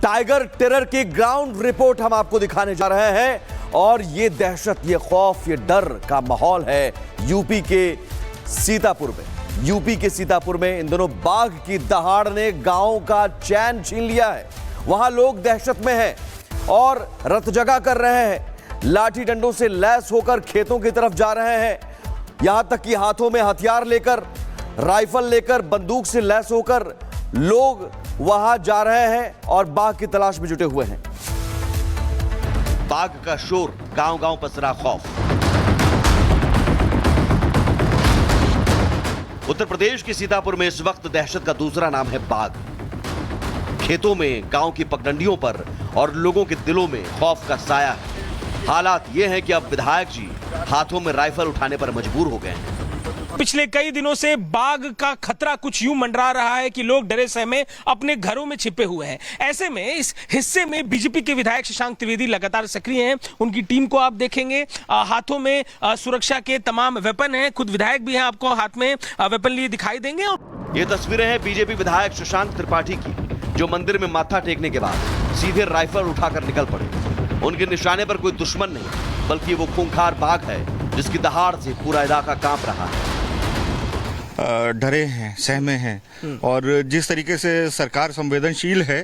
Tiger terror की ground report हम आपको दिखाने जा रहे हैं और ये दहशत, ये खौफ, ये डर का माहौल है यूपी के सीतापुर में। यूपी के सीतापुर में इन दोनों बाघ की दहाड़ ने गांव का चैन छीन लिया है। वहां लोग दहशत में हैं और रत जगा कर रहे हैं। लाठी डंडों से लैस होकर खेतों की तरफ जा रहे हैं। यहां तक कि हाथों में हथियार लेकर, राइफल लेकर, बंदूक से लैस होकर लोग वहां जा रहे हैं और बाघ की तलाश में जुटे हुए हैं। बाघ का शोर, गांव गांव पसरा खौफ। उत्तर प्रदेश के सीतापुर में इस वक्त दहशत का दूसरा नाम है बाघ। खेतों में, गांव की पगडंडियों पर और लोगों के दिलों में खौफ का साया है। हालात ये हैं कि अब विधायक जी हाथों में राइफल उठाने पर मजबूर हो गए हैं। पिछले कई दिनों से बाघ का खतरा कुछ यूं मंडरा रहा है कि लोग डरे सहमे अपने घरों में छिपे हुए हैं। ऐसे में इस हिस्से में बीजेपी के विधायक शशांक त्रिवेदी लगातार सक्रिय हैं। उनकी टीम को आप देखेंगे, हाथों में सुरक्षा के तमाम वेपन हैं। खुद विधायक भी हैं, आपको हाथ में वेपन लिए दिखाई देंगे। ये तस्वीरें हैं बीजेपी विधायक शशांक त्रिपाठी की, जो मंदिर में माथा टेकने के बाद सीधे राइफल उठाकर निकल पड़े। उनके निशाने पर कोई दुश्मन नहीं, बल्कि वो खूंखार बाघ है जिसकी दहाड़ से पूरा इलाका कांप रहा है। डरे हैं, सहमे हैं और जिस तरीके से सरकार संवेदनशील है,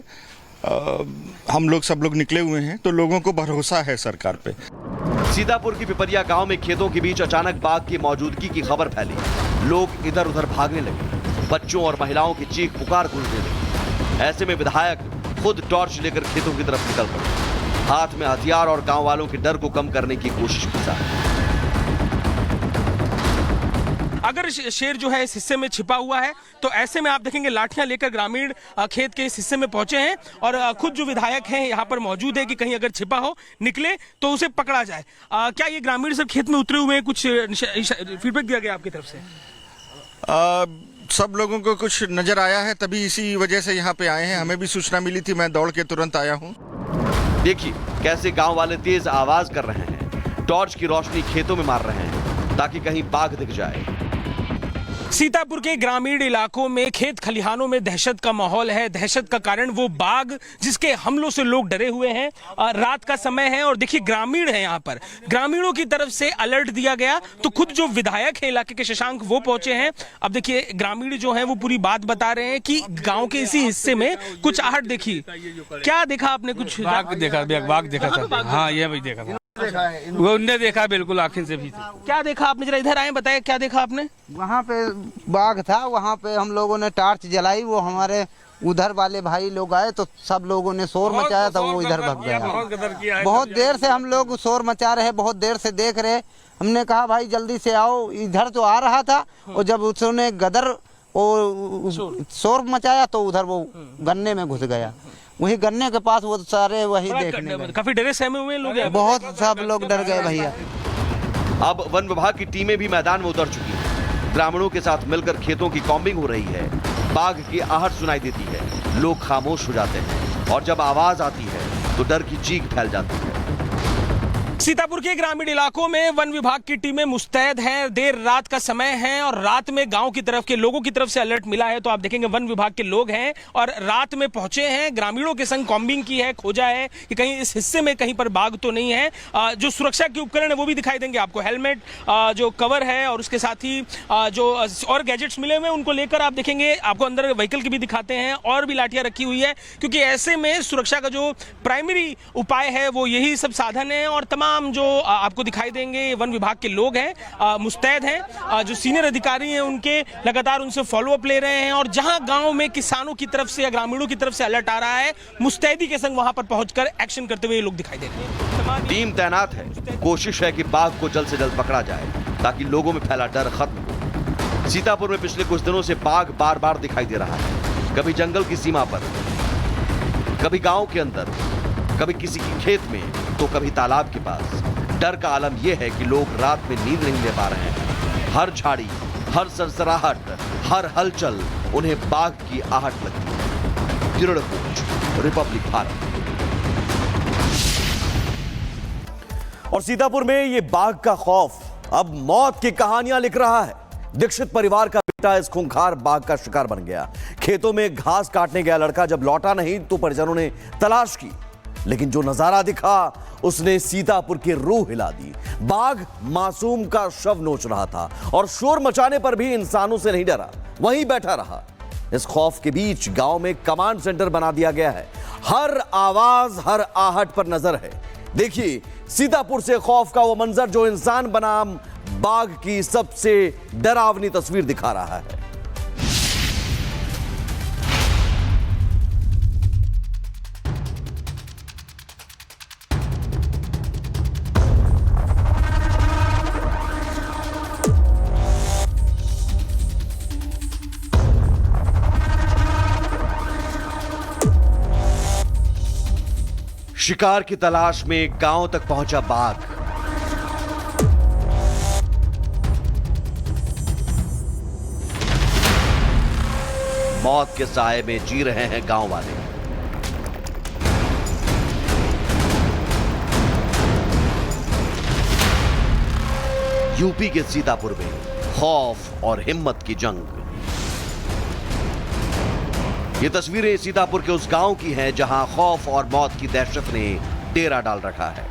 हम लोग सब लोग निकले हुए हैं, तो लोगों को भरोसा है सरकार पे। सीतापुर की पिपरिया गांव में खेतों के बीच अचानक बाघ की मौजूदगी की खबर फैली। लोग इधर उधर भागने लगे, बच्चों और महिलाओं की चीख पुकार गूंजने लगी। ऐसे में विधायक खुद टॉर्च लेकर खेतों की तरफ निकल पड़े, हाथ में हथियार और गांव वालों के डर को कम करने की कोशिश की जा रही है। अगर शेर जो है इस हिस्से में छिपा हुआ है तो ऐसे में आप देखेंगे लाठियां लेकर ग्रामीण खेत के इस हिस्से में पहुंचे हैं और खुद जो विधायक हैं यहाँ पर मौजूद है कि कहीं अगर छिपा हो, निकले तो उसे पकड़ा जाए। क्या ये ग्रामीण सब खेत में उतरे हुए हैं? कुछ फीडबैक दिया गया आपकी तरफ से? सब लोगों को कुछ नजर आया है, तभी इसी वजह से यहाँ पे आए हैं। हमें भी सूचना मिली थी, मैं दौड़ के तुरंत आया हूँ। देखिए कैसे गांव वाले तेज आवाज कर रहे हैं, टॉर्च की रोशनी खेतों में मार रहे हैं ताकि कहीं बाघ दिख जाए। सीतापुर के ग्रामीण इलाकों में खेत खलिहानों में दहशत का माहौल है। दहशत का कारण वो बाघ जिसके हमलों से लोग डरे हुए हैं। रात का समय है और देखिए ग्रामीण है यहाँ पर। ग्रामीणों की तरफ से अलर्ट दिया गया तो खुद जो विधायक है इलाके के शशांक, वो पहुंचे हैं। अब देखिए ग्रामीण जो है वो पूरी बात बता रहे हैं कि गांव के इसी हिस्से में कुछ आहट देखी। क्या देखा आपने? कुछ बाघ देखा था। हाँ, ये भी देखा था, वो उनने देखा बिल्कुल आंखें से भी। क्या देखा आपने? जरा इधर आए, बताया क्या देखा आपने? वहाँ पे बाघ था, वहाँ पे हम लोगों ने टॉर्च जलाई। वो हमारे उधर वाले भाई लोग आए तो सब लोगों ने शोर मचाया था, वो इधर भाग गया। बहुत देर से हम लोग शोर मचा रहे, बहुत देर से देख रहे। हमने कहा भाई जल्दी से आओ, इधर तो आ रहा था और जब उसने गदर शोर मचाया तो उधर वो गन्ने में घुस गया। वही गन्ने के पास वो सारे वही देखने गए। काफी डरे सहमे हुए लोग हैं। बहुत सब लोग डर गए भैया। अब वन विभाग की टीमें भी मैदान में उतर चुकी हैं। ग्रामीणों के साथ मिलकर खेतों की कॉम्बिंग हो रही है। बाघ की आहट सुनाई देती है, लोग खामोश हो जाते हैं और जब आवाज आती है तो डर की चीख फैल जाती है। सीतापुर के ग्रामीण इलाकों में वन विभाग की टीमें मुस्तैद हैं। देर रात का समय है और रात में गांव की तरफ के लोगों की तरफ से अलर्ट मिला है तो आप देखेंगे वन विभाग के लोग हैं और रात में पहुंचे हैं। ग्रामीणों के संग कॉम्बिंग की है, खोजा है कि कहीं इस हिस्से में कहीं पर बाघ तो नहीं है। जो सुरक्षा के उपकरण है वो भी दिखाई देंगे आपको, हेलमेट, जो कवर है और उसके साथ ही जो और गैजेट्स मिले हुए उनको लेकर आप देखेंगे। आपको अंदर व्हीकल की भी दिखाते हैं और भी लाठियां रखी हुई है, क्योंकि ऐसे में सुरक्षा का जो प्राइमरी उपाय है वो यही सब साधन है। और तमाम जो आपको दिखाई देंगे वन विभाग के लोग हैं, मुस्तैद हैं। जो सीनियर अधिकारी हैं उनके लगातार उनसे फॉलोअप ले रहे हैं और जहां गांव में किसानों की तरफ से या ग्रामीणों की तरफ से अलर्ट आ रहा है, मुस्तैदी के संग वहां पर पहुंचकर एक्शन करते हुए ये लोग दिखाई दे रहे हैं। टीम तैनात है, कोशिश है कि बाघ को जल्द से जल्द पकड़ा जाए ताकि लोगों में फैला डर खत्म हो। सीतापुर में पिछले कुछ दिनों से बाघ बार बार दिखाई दे रहा है, कभी जंगल की सीमा पर, कभी गांव के अंदर, कभी किसी के खेत में तो कभी तालाब के पास। डर का आलम यह है कि लोग रात में नींद नहीं ले पा रहे हैं। हर झाड़ी, हर सरसराहट, हर हलचल उन्हें बाघ की आहट लगती है। किरण कोच, रिपब्लिक भारत। और सीतापुर में ये बाघ का खौफ अब मौत की कहानियां लिख रहा है। दीक्षित परिवार का इस खूंखार बाघ का शिकार बन गया। खेतों में घास काटने गया लड़का जब लौटा नहीं तो परिजनों ने तलाश की, लेकिन जो नजारा दिखा उसने सीतापुर की रूह हिला दी। बाघ मासूम का शव नोच रहा था और शोर मचाने पर भी इंसानों से नहीं डरा, वहीं बैठा रहा। इस खौफ के बीच गांव में कमांड सेंटर बना दिया गया है। हर आवाज, हर आहट पर नजर है। देखिए सीतापुर से खौफ का वो मंजर जो इंसान बनाम बाघ की सबसे डरावनी तस्वीर दिखा रहा है। शिकार की तलाश में गांव तक पहुंचा बाघ। मौत के साए में जी रहे हैं गांव वाले। यूपी के सीतापुर में खौफ और हिम्मत की जंग। ये तस्वीरें सीतापुर के उस गांव की हैं जहां खौफ और मौत की दहशत ने डेरा डाल रखा है।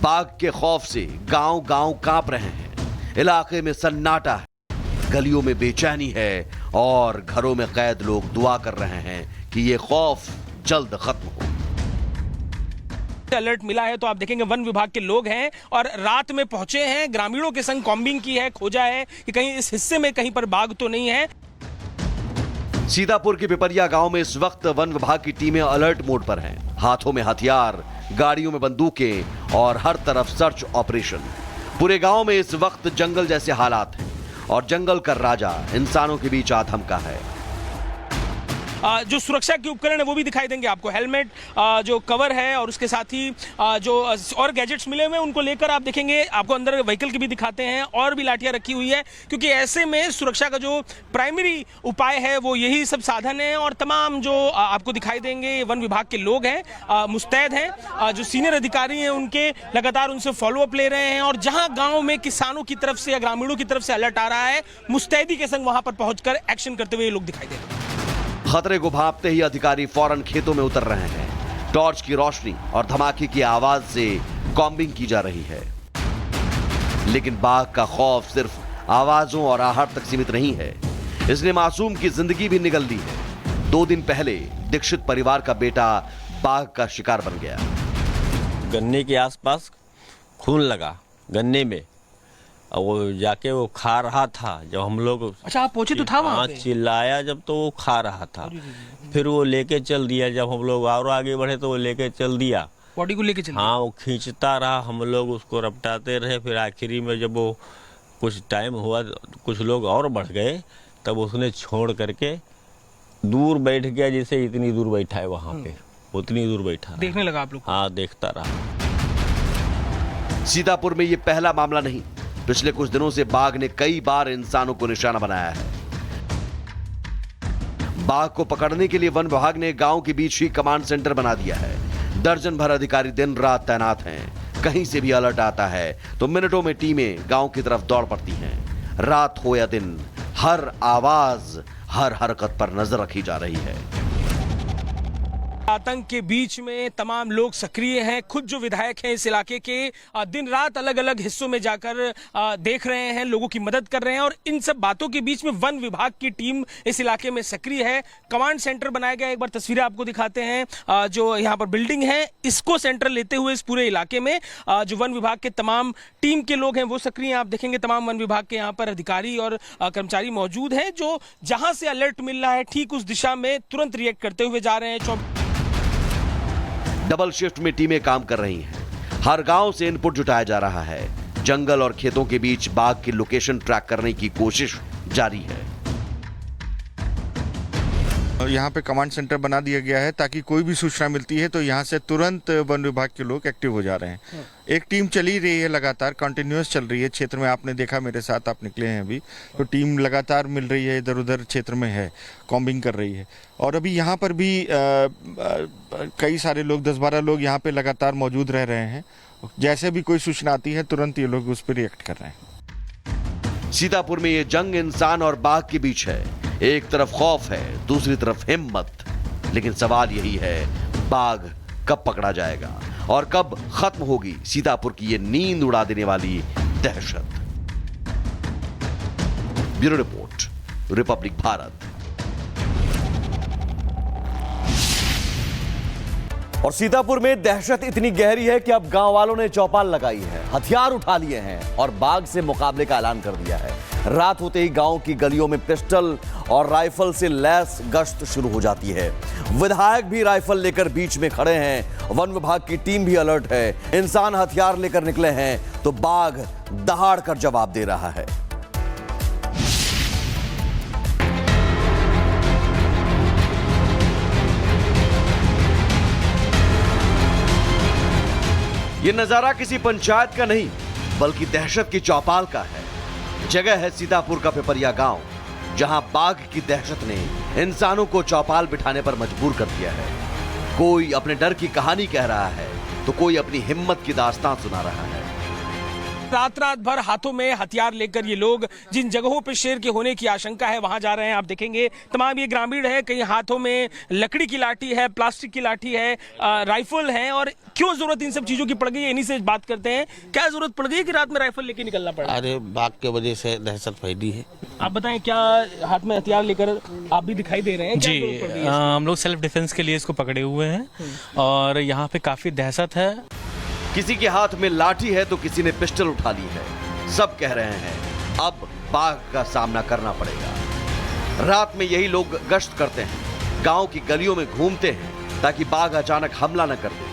बाघ के खौफ से गांव कांप रहे हैं। इलाके में सन्नाटा है, गलियों में बेचैनी है और घरों में कैद लोग दुआ कर रहे हैं कि ये खौफ जल्द खत्म हो। अलर्ट मिला है तो आप देखेंगे वन विभाग के लोग हैं और रात में पहुंचे हैं, ग्रामीणों के संग कॉम्बिंग की है, खोजा है कि कहीं इस हिस्से में कहीं पर बाघ तो नहीं है। सीतापुर के पिपरिया गांव में इस वक्त वन विभाग की टीमें अलर्ट मोड पर हैं। हाथों में हथियार, गाड़ियों में बंदूकें और हर तरफ सर्च ऑपरेशन। पूरे गांव में इस वक्त जंगल जैसे हालात हैं और जंगल का राजा इंसानों के बीच आधमका है। जो सुरक्षा के उपकरण है वो भी दिखाई देंगे आपको। हेलमेट, जो कवर है और उसके साथ ही जो और गैजेट्स मिले हुए हैं उनको लेकर आप देखेंगे। आपको अंदर व्हीकल की भी दिखाते हैं और भी लाठियां रखी हुई है, क्योंकि ऐसे में सुरक्षा का जो प्राइमरी उपाय है वो यही सब साधन है। और तमाम जो आपको दिखाई देंगे वन विभाग के लोग हैं, मुस्तैद हैं, जो सीनियर अधिकारी हैं उनके लगातार उनसे फॉलोअप ले रहे हैं। और जहां गाँव में किसानों की तरफ से या ग्रामीणों की तरफ से अलर्ट आ रहा है, मुस्तैदी के संग वहां पर पहुंचकर एक्शन करते हुए ये लोग दिखाई दे रहे हैं। खतरे को भांपते ही अधिकारी फौरन खेतों में उतर रहे हैं। टॉर्च की रोशनी और धमाके की आवाज से कॉम्बिंग की जा रही है। लेकिन बाघ का खौफ सिर्फ आवाजों और आहट तक सीमित नहीं है, इसने मासूम की जिंदगी भी निगल ली है। 2 दिन पहले दीक्षित परिवार का बेटा बाघ का शिकार बन गया। गन्ने के आसपास खून लगा गन्ने में, और वो जाके वो खा रहा था। जब हम लोग, अच्छा आप पहुंचे तो था वहां पे? चिल्लाया जब तो वो खा रहा था। फिर वो लेके चल दिया। जब हम लोग और आगे बढ़े तो वो लेके चल दिया, बॉडी को लेके चल दिया। हाँ, वो खींचता रहा, हम लोग उसको रपटाते रहे। फिर आखिरी में जब वो कुछ टाइम हुआ, कुछ लोग और बढ़ गए, तब उसने छोड़ करके दूर बैठ गया। जैसे इतनी दूर बैठा है वहाँ पे, उतनी दूर बैठा देखने लगा आप लोग? हाँ, देखता रहा। सीतापुर में ये पहला मामला नहीं, पिछले कुछ दिनों से बाघ ने कई बार इंसानों को निशाना बनाया है। बाघ को पकड़ने के लिए वन विभाग ने गांव के बीच ही कमांड सेंटर बना दिया है। दर्जन भर अधिकारी दिन रात तैनात हैं। कहीं से भी अलर्ट आता है तो मिनटों में टीमें गांव की तरफ दौड़ पड़ती हैं। रात हो या दिन, हर आवाज, हर हरकत पर नजर रखी जा रही है। आतंक के बीच में तमाम लोग सक्रिय हैं। खुद जो विधायक हैं इस इलाके के, दिन रात अलग अलग हिस्सों में जाकर देख रहे हैं, लोगों की मदद कर रहे हैं। और इन सब बातों के बीच में वन विभाग की टीम इस इलाके में सक्रिय है। कमांड सेंटर बनाया गया, एक बार तस्वीरें आपको दिखाते हैं। जो यहाँ पर बिल्डिंग है, इसको सेंटर लेते हुए इस पूरे इलाके में जो वन विभाग के तमाम टीम के लोग हैं वो सक्रिय हैं। आप देखेंगे तमाम वन विभाग के यहाँ पर अधिकारी और कर्मचारी मौजूद हैं, जो जहां से अलर्ट मिल रहा है ठीक उस दिशा में तुरंत रिएक्ट करते हुए जा रहे हैं। डबल शिफ्ट में टीमें काम कर रही हैं। हर गांव से इनपुट जुटाया जा रहा है। जंगल और खेतों के बीच बाघ की लोकेशन ट्रैक करने की कोशिश जारी है। यहाँ पे कमांड सेंटर बना दिया गया है ताकि कोई भी सूचना मिलती है तो यहाँ से तुरंत वन विभाग के लोग एक्टिव हो जा रहे हैं। एक टीम चली रही है, लगातार कंटिन्यूअस चल रही है। क्षेत्र में आपने देखा, मेरे साथ आप निकले हैं अभी, तो टीम लगातार मिल रही है, इधर उधर क्षेत्र में है, कॉम्बिंग कर रही है। और अभी यहाँ पर भी कई सारे लोग, 10-12 लोग यहाँ पे लगातार मौजूद रह रहे हैं। जैसे भी कोई सूचना आती है तुरंत ये लोग उस पर रिएक्ट कर रहे हैं। सीतापुर में ये जंग इंसान और बाघ के बीच है। एक तरफ खौफ है, दूसरी तरफ हिम्मत। लेकिन सवाल यही है, बाघ कब पकड़ा जाएगा और कब खत्म होगी सीतापुर की ये नींद उड़ा देने वाली दहशत। Bureau report, Republic Bharat. और सीतापुर में दहशत इतनी गहरी है कि अब गांव वालों ने चौपाल लगाई है, हथियार उठा लिए हैं और बाघ से मुकाबले का ऐलान कर दिया है। रात होते ही गांव की गलियों में पिस्टल और राइफल से लैस गश्त शुरू हो जाती है। विधायक भी राइफल लेकर बीच में खड़े हैं। वन विभाग की टीम भी अलर्ट है। इंसान हथियार लेकर निकले हैं तो बाघ दहाड़ कर जवाब दे रहा है। ये नजारा किसी पंचायत का नहीं बल्कि दहशत की चौपाल का है। जगह है सीतापुर का पिपरिया गांव, जहां बाघ की दहशत ने इंसानों को चौपाल बिठाने पर मजबूर कर दिया है। कोई अपने डर की कहानी कह रहा है तो कोई अपनी हिम्मत की दास्तान सुना रहा है। रात रात भर हाथों में हथियार लेकर ये लोग जिन जगहों पे शेर के होने की आशंका है वहां जा रहे हैं। आप देखेंगे तमाम ये ग्रामीण है, कहीं हाथों में लकड़ी की लाठी है, प्लास्टिक की लाठी है, राइफल है। और क्यों जरूरत इन सब चीजों की पड़ गई है, इन्हीं से बात करते हैं। क्या जरूरत पड़ गई कि रात में राइफल लेकर निकलना पड़ा? अरे बाघ के वजह से दहशत फैली है। आप बताएं, क्या हाथ में हथियार लेकर आप भी दिखाई दे रहे हैं? क्या जरूरत पड़ गई है? हम लोग सेल्फ डिफेंस के लिए इसको पकड़े हुए हैं और यहाँ पे काफी दहशत है। किसी के हाथ में लाठी है तो किसी ने पिस्टल उठा ली है। सब कह रहे हैं अब बाघ का सामना करना पड़ेगा। रात में यही लोग गश्त करते हैं, गांव की गलियों में घूमते हैं ताकि बाघ अचानक हमला न कर दे।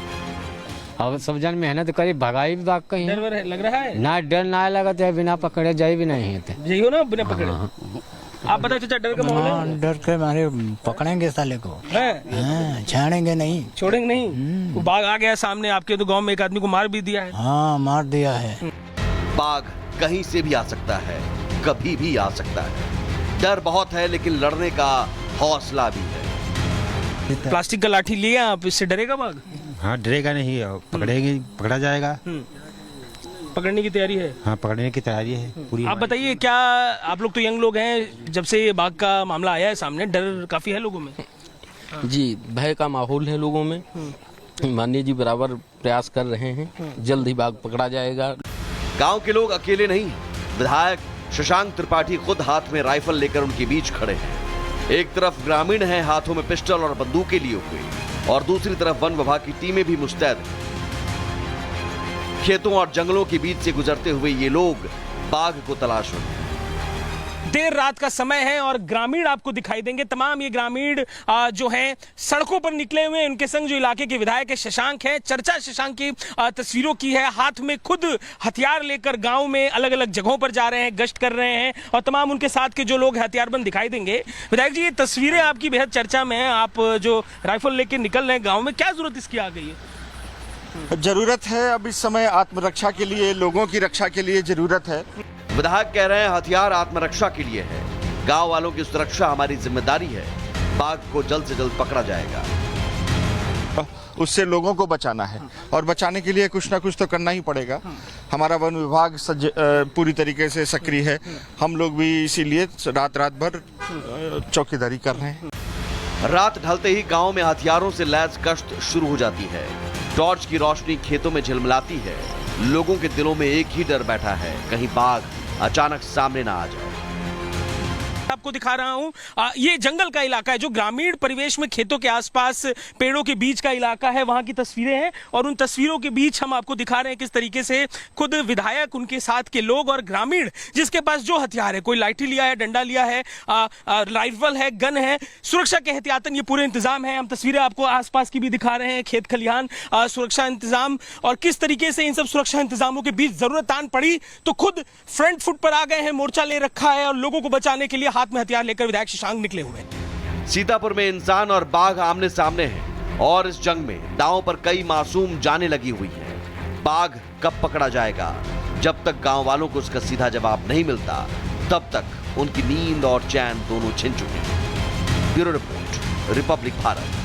अब सब जन मेहनत करी, भगाई भी बाघ कहीं डर लग रहा है ना? डर ना लगत है, बिना पकड़े जाए भी नहीं है। यही हो ना, बिना पकड़े। आप बताओ चाचा, डर का माहौल है? डर के मारे पकड़ेंगे साले को, छाड़ेंगे नहीं, छोड़ेंगे नहीं। वो बाघ आ गया सामने आपके, तो गांव में एक आदमी को मार भी दिया है। हाँ, मार दिया है। बाघ कहीं से भी आ सकता है, कभी भी आ सकता है। डर बहुत है लेकिन लड़ने का हौसला भी है। प्लास्टिक का लाठी लिया आप, इससे डरेगा बाघ? हाँ, डरेगा नहीं, पकड़ेंगे, पकड़ा जाएगा। पकड़ने की तैयारी है? हाँ, पकड़ने की तैयारी है पूरी। आप बताइए, क्या आप लोग तो यंग लोग हैं, जब से ये बाघ का मामला आया है सामने, डर काफी है लोगों में? जी, भय का माहौल है लोगों में। माननीय जी बराबर प्रयास कर रहे हैं, जल्द ही बाघ पकड़ा जाएगा। गांव के लोग अकेले नहीं, विधायक शशांक त्रिपाठी खुद हाथ में राइफल लेकर उनके बीच खड़े हैं। एक तरफ ग्रामीण हैं हाथों में पिस्टल और बंदूकें लिए हुए, और दूसरी तरफ वन विभाग की टीमें भी मुस्तैद हैं। खेतों और जंगलों के बीच से गुजरते हुए ये लोग बाघ को तलाश रहे हैं। देर रात का समय है और ग्रामीण आपको दिखाई देंगे। तमाम ये ग्रामीण जो हैं सड़कों पर निकले हुए हैं। उनके संग जो इलाके के विधायक है शशांक है। चर्चा शशांक की तस्वीरों की है। हाथ में खुद हथियार लेकर गांव में अलग अलग जगहों पर जा रहे हैं, गश्त कर रहे हैं, और तमाम उनके साथ के जो लोग हथियारबंद दिखाई देंगे। विधायक जी, ये तस्वीरें आपकी बेहद चर्चा में है। आप जो राइफल लेकर निकल रहे हैं गाँव में, क्या जरूरत इसकी आ गई है? जरूरत है अब इस समय आत्मरक्षा के लिए, लोगों की रक्षा के लिए जरूरत है। विधायक कह रहे हैं हथियार आत्मरक्षा के लिए है, गांव वालों की सुरक्षा हमारी जिम्मेदारी है। बाघ को जल्द से जल्द पकड़ा जाएगा। उससे लोगों को बचाना है और बचाने के लिए कुछ ना कुछ तो करना ही पड़ेगा। हमारा वन विभाग पूरी तरीके से सक्रिय है। हम लोग भी इसीलिए रात भर चौकीदारी कर रहे हैं। रात ढलते ही गांव में हथियारों से लैस गश्त शुरू हो जाती है। टॉर्च की रोशनी खेतों में झिलमिलाती है। लोगों के दिलों में एक ही डर बैठा है, कहीं बाघ अचानक सामने ना आ जाए। आपको दिखा रहा हूं, ये जंगल का इलाका है, जो ग्रामीण परिवेश में खेतों के आसपास पेड़ों के बीच का इलाका है, वहां की तस्वीरें हैं। और उन तस्वीरों के बीच हम आपको दिखा रहे हैं किस तरीके से खुद विधायक, उनके साथ के लोग और ग्रामीण, जिसके पास जो हथियार है, कोई लाठी लिया है, डंडा लिया है, राइफल है, गन है, सुरक्षा के एहतियातन ये पूरे इंतजाम है। हम तस्वीरें आपको आसपास की भी दिखा रहे हैं, खेत खलिहान, सुरक्षा इंतजाम, और किस तरीके से इन सब सुरक्षा इंतजामों के बीच जरूरत आन पड़ी तो खुद फ्रंट फुट पर आ गए हैं, मोर्चा ले रखा है, और लोगों को बचाने के लिए हाथ में हथियार लेकर विधायक शशांक निकले हुए हैं। सीतापुर में इंसान और बाघ आमने सामने हैं, और इस जंग में दांव पर कई मासूम जानें लगी हुई हैं। बाघ कब पकड़ा जाएगा? जब तक गांव वालों को उसका सीधा जवाब नहीं मिलता, तब तक उनकी नींद और चैन दोनों छिन चुके हैं। Bureau report, Republic Bharat.